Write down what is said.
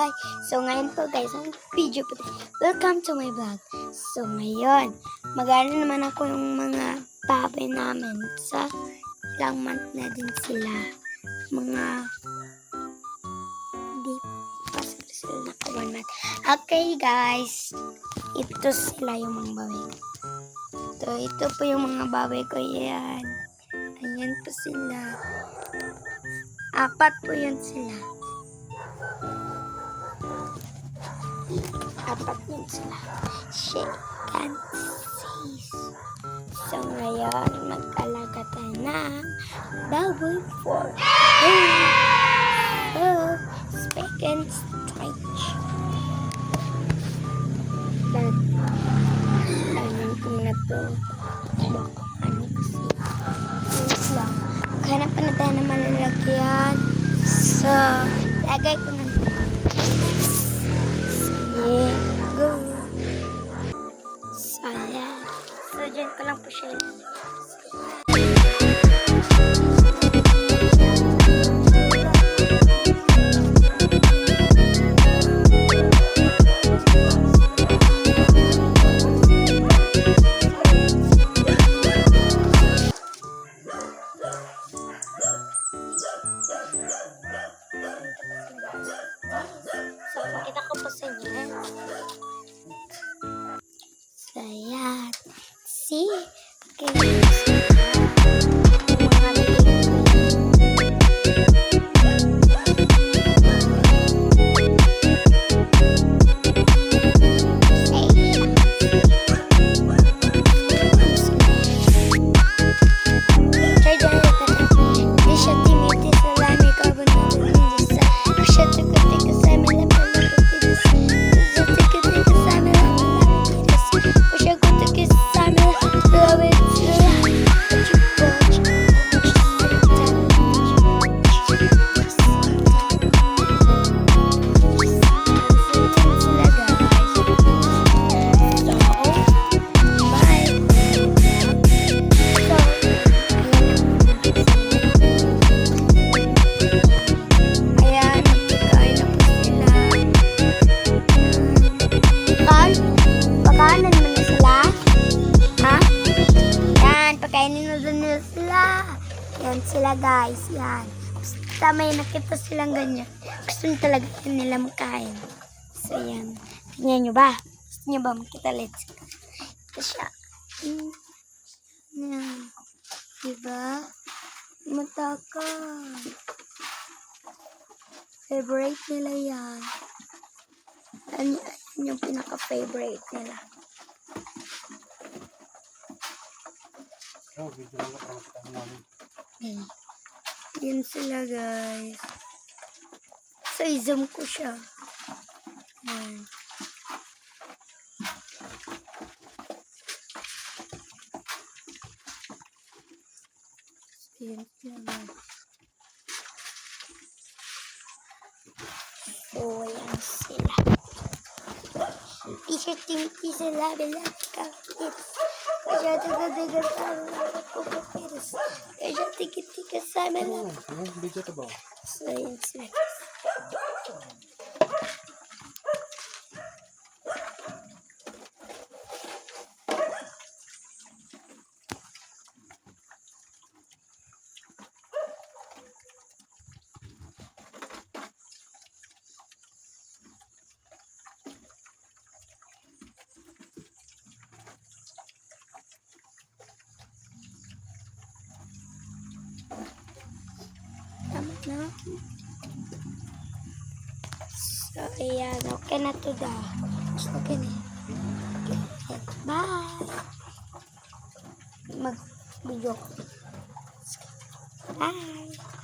Hi! So ngayon po guys, ang video po. Welcome to my vlog. So ngayon, mag-ano naman ako yung mga baboy namin. Sa ilang month na din sila. Mga hindi pa sila naka 1 month. Okay guys, ito sila yung mga baboy. Ito po yung mga baboy ko yan. Ayan po sila. 4 po yun sila. 4 yun sila. Shake and seize. So ngayon, mag-alaga tayo ng baboy for speak and stretch. Alam ko muna to. Ano kasi. Yun lang. Maghanap pa na tayo ng malalagyan. So, lagay ko na. Sige, go. So, yan. So, dyan ko lang po siya. So, pakita ko po sa inyo. So, yan. See? Okay. Yan sila guys, yan. Basta may nakita silang ganyan. Gusto talaga nila makain. So yan. Tingnan nyo ba? Gusto nyo ba makita? Let's go. Ito siya. Yan. Diba? Mataka. Favorite nila yan. Yan yung pinaka-favorite nila. Oh, video lang para makita namin. Yan sila guys. So, i-zoom ko siya. Yan. So, yan sila guys. So, yan sila. T-shirt yung sila. Bilaka. Kaya tiga-tiga sa pagpapiris. Kaya tiga-tiga sa amin lang. Video to ba? So, yun sila. No? So, ayan. Okay na to daw. Okay na. Okay. Bye! Mag-video ko. Bye!